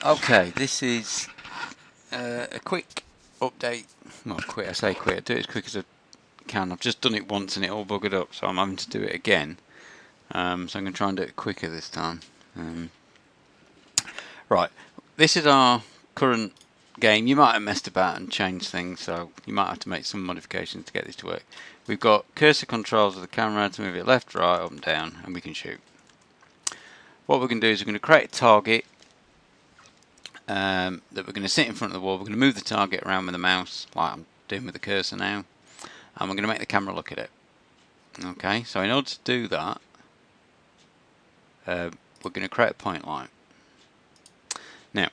Okay, this is a quick update. Well, quick, I say quick, I do it as quick as I can. I've just done it once and it all buggered up, so I'm having to do it again. So I'm going to try and do it quicker this time. Right, this is our current game. You might have messed about and changed things, so you might have to make some modifications to get this to work. We've got cursor controls of the camera to move it left, right, up and down, and we can shoot. What we're going to do is we're going to create a target that we're going to sit in front of the wall. We're going to move the target around with the mouse, like I'm doing with the cursor now, and we're going to make the camera look at it. Okay, so in order to do that, we're going to create a point light. Now,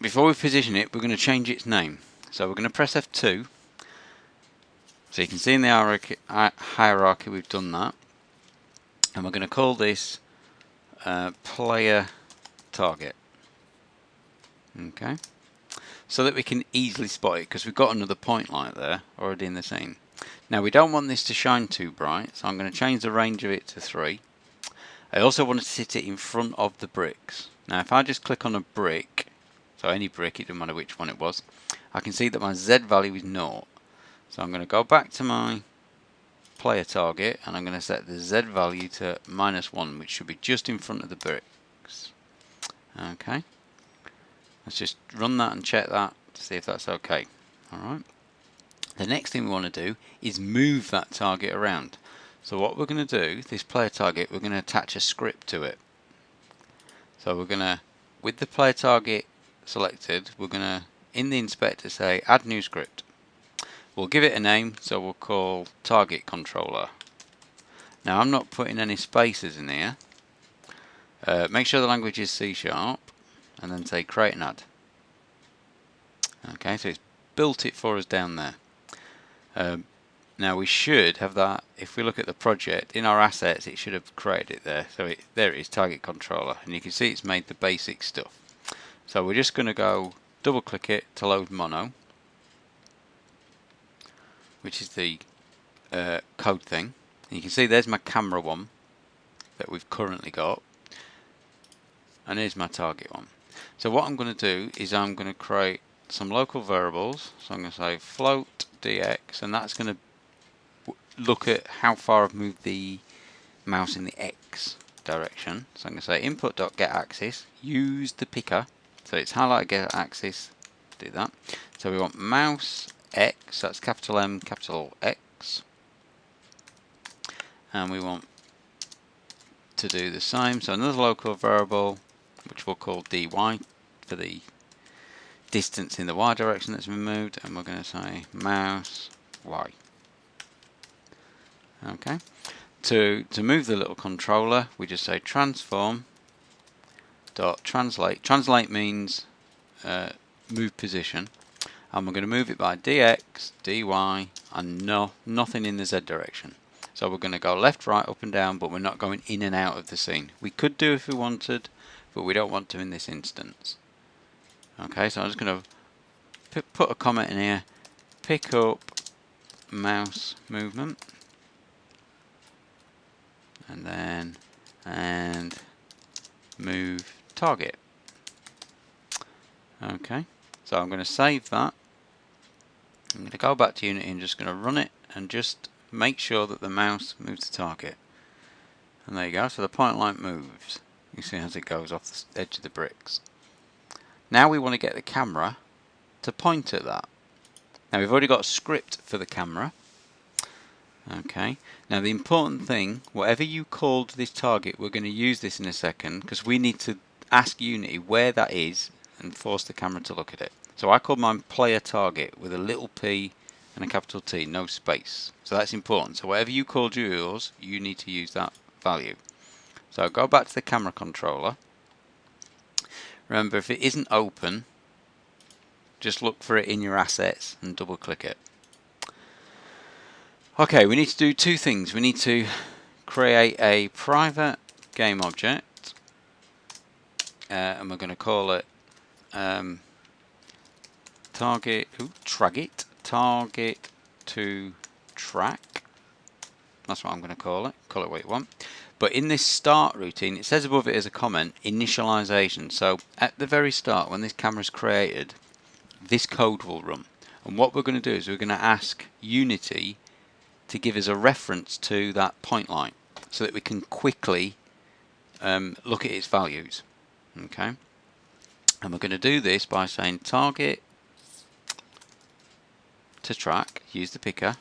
before we position it, we're going to change its name. So we're going to press F2. So you can see in the hierarchy we've done that, and we're going to call this player target. Okay, so that we can easily spot it, because we've got another point light there already in the scene. Now we don't want this to shine too bright, so I'm going to change the range of it to 3. I also want to sit it in front of the bricks. Now if I just click on a brick, so any brick, it doesn't matter which one it was, I can see that my Z value is 0. So I'm going to go back to my player target and I'm going to set the Z value to -1, which should be just in front of the bricks. Okay. Let's just run that and check that to see if that's okay. Alright. The next thing we want to do is move that target around. So what we're going to do, this player target, we're going to attach a script to it. So we're going to, with the player target selected, we're going to, in the inspector, say add new script. We'll give it a name, so we'll call target controller. Now I'm not putting any spaces in here. Make sure the language is C#. And then say create and add. Okay, so it's built it for us down there. Now we should have that, if we look at the project, in our assets it should have created it there. So there it is, target controller, and you can see it's made the basic stuff. So we're just going to go double click it to load mono, which is the code thing. And you can see there's my camera one that we've currently got, and here's my target one. So what I'm going to do is I'm going to create some local variables. So I'm going to say float dx, and that's going to look at how far I've moved the mouse in the X direction. So I'm going to say input.getAxis, use the picker. So it's highlight get axis, do that. So we want mouse X, that's capital M, capital X. And we want to do the same. So another local variable, which we'll call dy for the distance in the Y direction that's been moved, and we're going to say mouse Y. Okay. To move the little controller, we just say transform dot translate. Translate means move position, and we're going to move it by dx, dy, and nothing in the Z direction. So we're going to go left, right, up and down, but we're not going in and out of the scene. We could do if we wanted, but we don't want to in this instance. Okay, so I'm just going to put a comment in here, pick up mouse movement, and move target. Okay, so I'm going to save that. I'm going to go back to Unity and just going to run it and just make sure that the mouse moves the target. And there you go, so the point light moves. You see as it goes off the edge of the bricks. Now we want to get the camera to point at that. Now we've already got a script for the camera. Okay, now the important thing, whatever you called this target, we're going to use this in a second, because we need to ask Unity where that is and force the camera to look at it. So I called mine player target with a little p and a capital T, no space. So that's important. So whatever you called yours, you need to use that value. So go back to the camera controller. Remember, if it isn't open, just look for it in your assets and double click it. Okay, we need to do two things. We need to create a private game object, and we're going to call it target to track. That's what I'm going to call it. Call it what you want. But in this start routine, it says above it as a comment, initialization. So at the very start, when this camera is created, this code will run. And what we're going to do is we're going to ask Unity to give us a reference to that point light so that we can quickly look at its values. Okay, and we're going to do this by saying target to track, use the picker,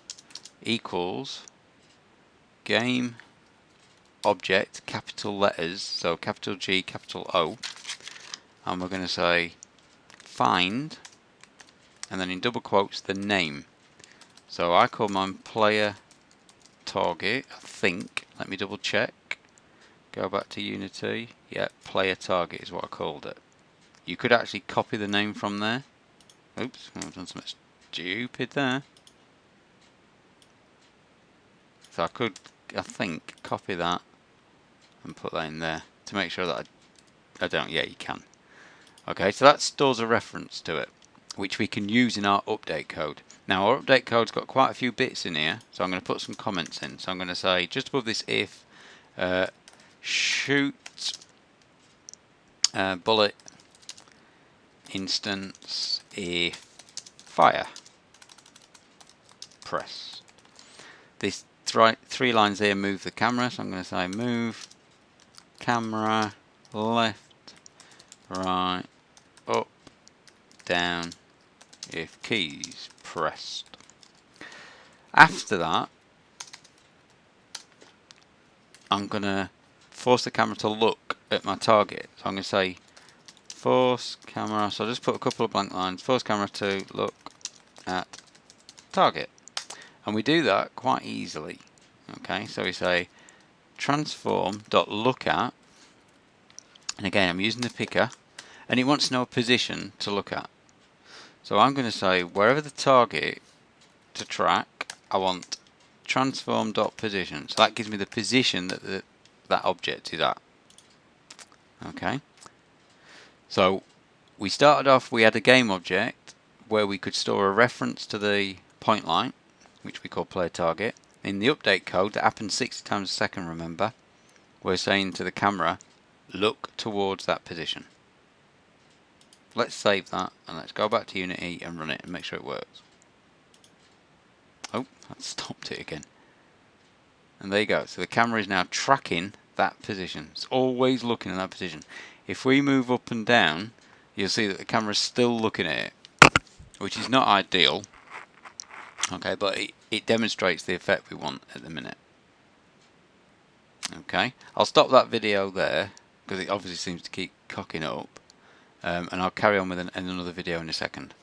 equals game object, capital letters, so capital G, capital O, and we're going to say find, and then in double quotes the name. So I call mine player target, I think. Let me double check. Go back to Unity. Yeah, player target is what I called it. You could actually copy the name from there. Oops, I've done something stupid there. So I could, I think, copy that and put that in there to make sure that I don't. Yeah, you can. Okay, so that stores a reference to it, which we can use in our update code. Now our update code's got quite a few bits in here, so I'm going to put some comments in. So I'm going to say, just above this if, shoot bullet instance if fire, press. These three lines here move the camera, so I'm going to say move camera left, right, up, down if keys pressed. After that, I'm going to force the camera to look at my target. So I'm going to say force camera, so I'll just put a couple of blank lines, force camera to look at target. And we do that quite easily. Okay, so we say transform.lookAt, and again I'm using the picker, and it wants to know a position to look at. So I'm going to say wherever the target to track, I want transform.position. So that gives me the position that that object is at. Okay. So we started off, we had a game object where we could store a reference to the point light, which we call player target. In the update code that happens 60 times a second, remember, we're saying to the camera, look towards that position. Let's save that and let's go back to Unity and run it and make sure it works. Oh, that stopped it again. And there you go. So the camera is now tracking that position. It's always looking at that position. If we move up and down, you'll see that the camera is still looking at it, which is not ideal. Okay, but it demonstrates the effect we want at the minute. Okay, I'll stop that video there because it obviously seems to keep cocking up, and I'll carry on with another video in a second.